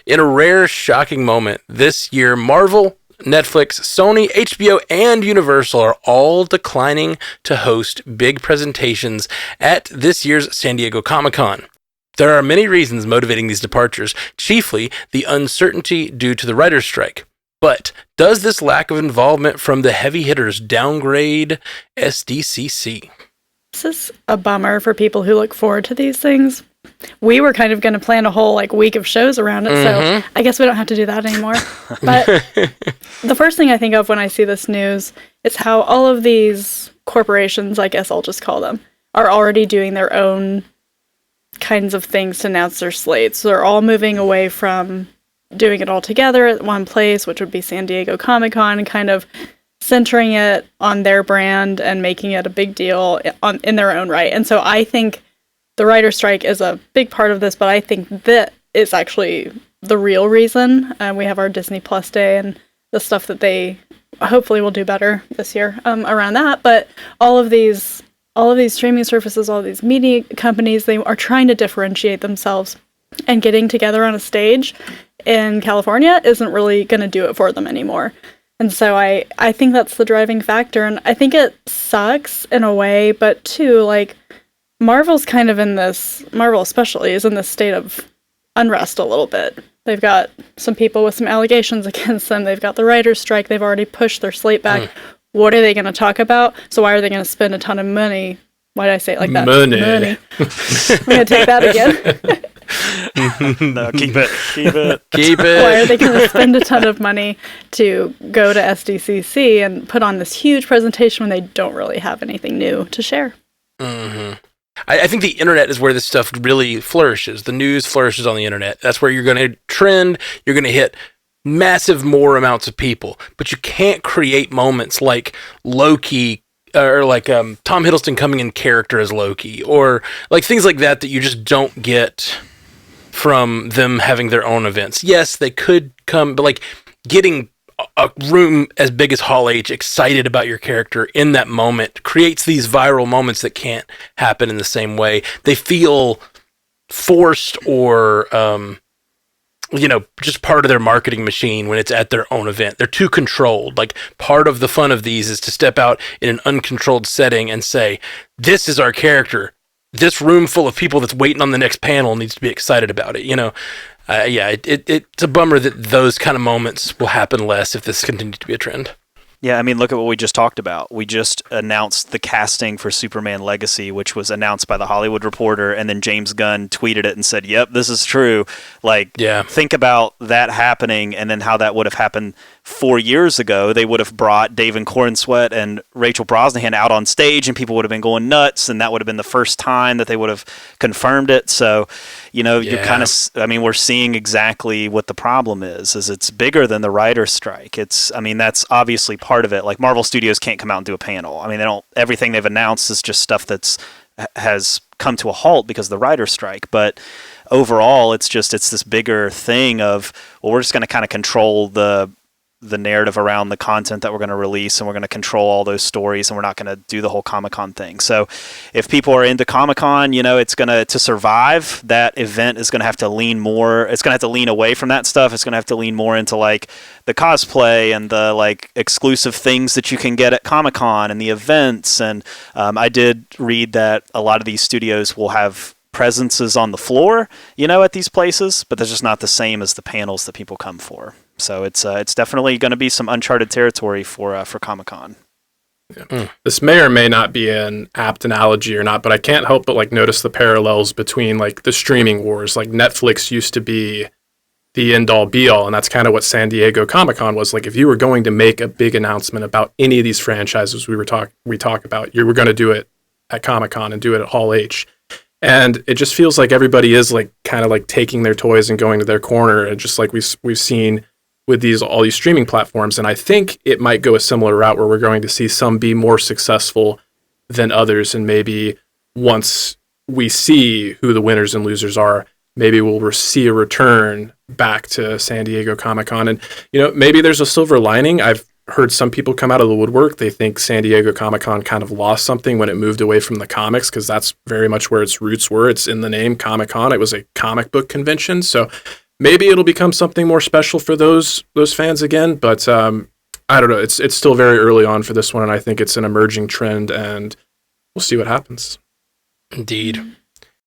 In a rare, shocking moment, this year, Marvel, Netflix, Sony, HBO, and Universal are all declining to host big presentations at this year's San Diego Comic-Con. There are many reasons motivating these departures, chiefly the uncertainty due to the writer's strike. But does this lack of involvement from the heavy hitters downgrade SDCC? This is a bummer for people who look forward to these things. We were kind of going to plan a whole week of shows around it, so I guess we don't have to do that anymore. But the first thing I think of when I see this news is how all of these corporations, I guess I'll just call them, are already doing their own kinds of things to announce their slates. So they're all moving away from doing it all together at one place, which would be San Diego Comic-Con, and kind of centering it on their brand and making it a big deal in their own right. And so I think the writer's strike is a big part of this, but I think that is actually the real reason. We have our Disney Plus Day and the stuff that they hopefully will do better this year around that. But all of these streaming services, all of these media companies, they are trying to differentiate themselves, and getting together on a stage in California isn't really going to do it for them anymore. And so I think that's the driving factor, and I think it sucks in a way, but too, Marvel's kind of Marvel especially is in this state of unrest a little bit. They've got some people with some allegations against them. They've got the writer's strike. They've already pushed their slate back. What are they going to talk about? So why are they going to spend a ton of money? Why did I say it like that? Money. I'm going to take that again. No, keep it. Why are they going to spend a ton of money to go to SDCC and put on this huge presentation when they don't really have anything new to share? Mm-hmm. I think the internet is where this stuff really flourishes. The news flourishes on the internet. That's where you're going to trend. You're going to hit massive more amounts of people. But you can't create moments like Loki, or Tom Hiddleston coming in character as Loki, or things like that you just don't get from them having their own events. Yes, they could come, but getting a room as big as Hall H excited about your character in that moment creates these viral moments that can't happen in the same way. They feel forced or just part of their marketing machine when it's at their own event. They're too controlled. Part of the fun of these is to step out in an uncontrolled setting and say, this is our character. This room full of people that's waiting on the next panel needs to be excited about it. It's a bummer that those kind of moments will happen less if this continues to be a trend. Yeah, I mean, look at what we just talked about. We just announced the casting for Superman Legacy, which was announced by The Hollywood Reporter, and then James Gunn tweeted it and said, yep, this is true. Think about that happening and then how that would have happened 4 years ago. They would have brought David Corenswet and Rachel Brosnahan out on stage, and people would have been going nuts, and that would have been the first time that they would have confirmed it. So, you're kind of, we're seeing exactly what the problem is it's bigger than the writer's strike. That's obviously part of it. Marvel Studios can't come out and do a panel. Everything they've announced is just stuff has come to a halt because of the writer's strike. But overall, it's this bigger thing of, we're just going to kind of control the narrative around the content that we're going to release, and we're going to control all those stories, and we're not going to do the whole Comic-Con thing. So if people are into Comic-Con, it's going to survive, that event is going to have to lean more. It's going to have to lean away from that stuff. It's going to have to lean more into the cosplay and the exclusive things that you can get at Comic-Con and the events. And I did read that a lot of these studios will have presences on the floor, at these places, but that's just not the same as the panels that people come for. So it's definitely going to be some uncharted territory for Comic-Con. Yeah. This may or may not be an apt analogy or not, but I can't help but notice the parallels between the streaming wars. Netflix used to be the end-all be-all, and that's kind of what San Diego Comic-Con was. If you were going to make a big announcement about any of these franchises we talk about, you were going to do it at Comic-Con and do it at Hall H. And it just feels like everybody is kind of taking their toys and going to their corner, and just we've seen with all these streaming platforms. And I think it might go a similar route where we're going to see some be more successful than others, and maybe once we see who the winners and losers are, maybe we'll see a return back to San Diego Comic-Con. And maybe there's a silver lining. I've heard some people come out of the woodwork. They think San Diego Comic-Con kind of lost something when it moved away from the comics, because that's very much where its roots were. It's in the name Comic-Con. It was a comic book convention. So maybe it'll become something more special for those fans again. But I don't know. It's still very early on for this one, and I think it's an emerging trend, and we'll see what happens. Indeed.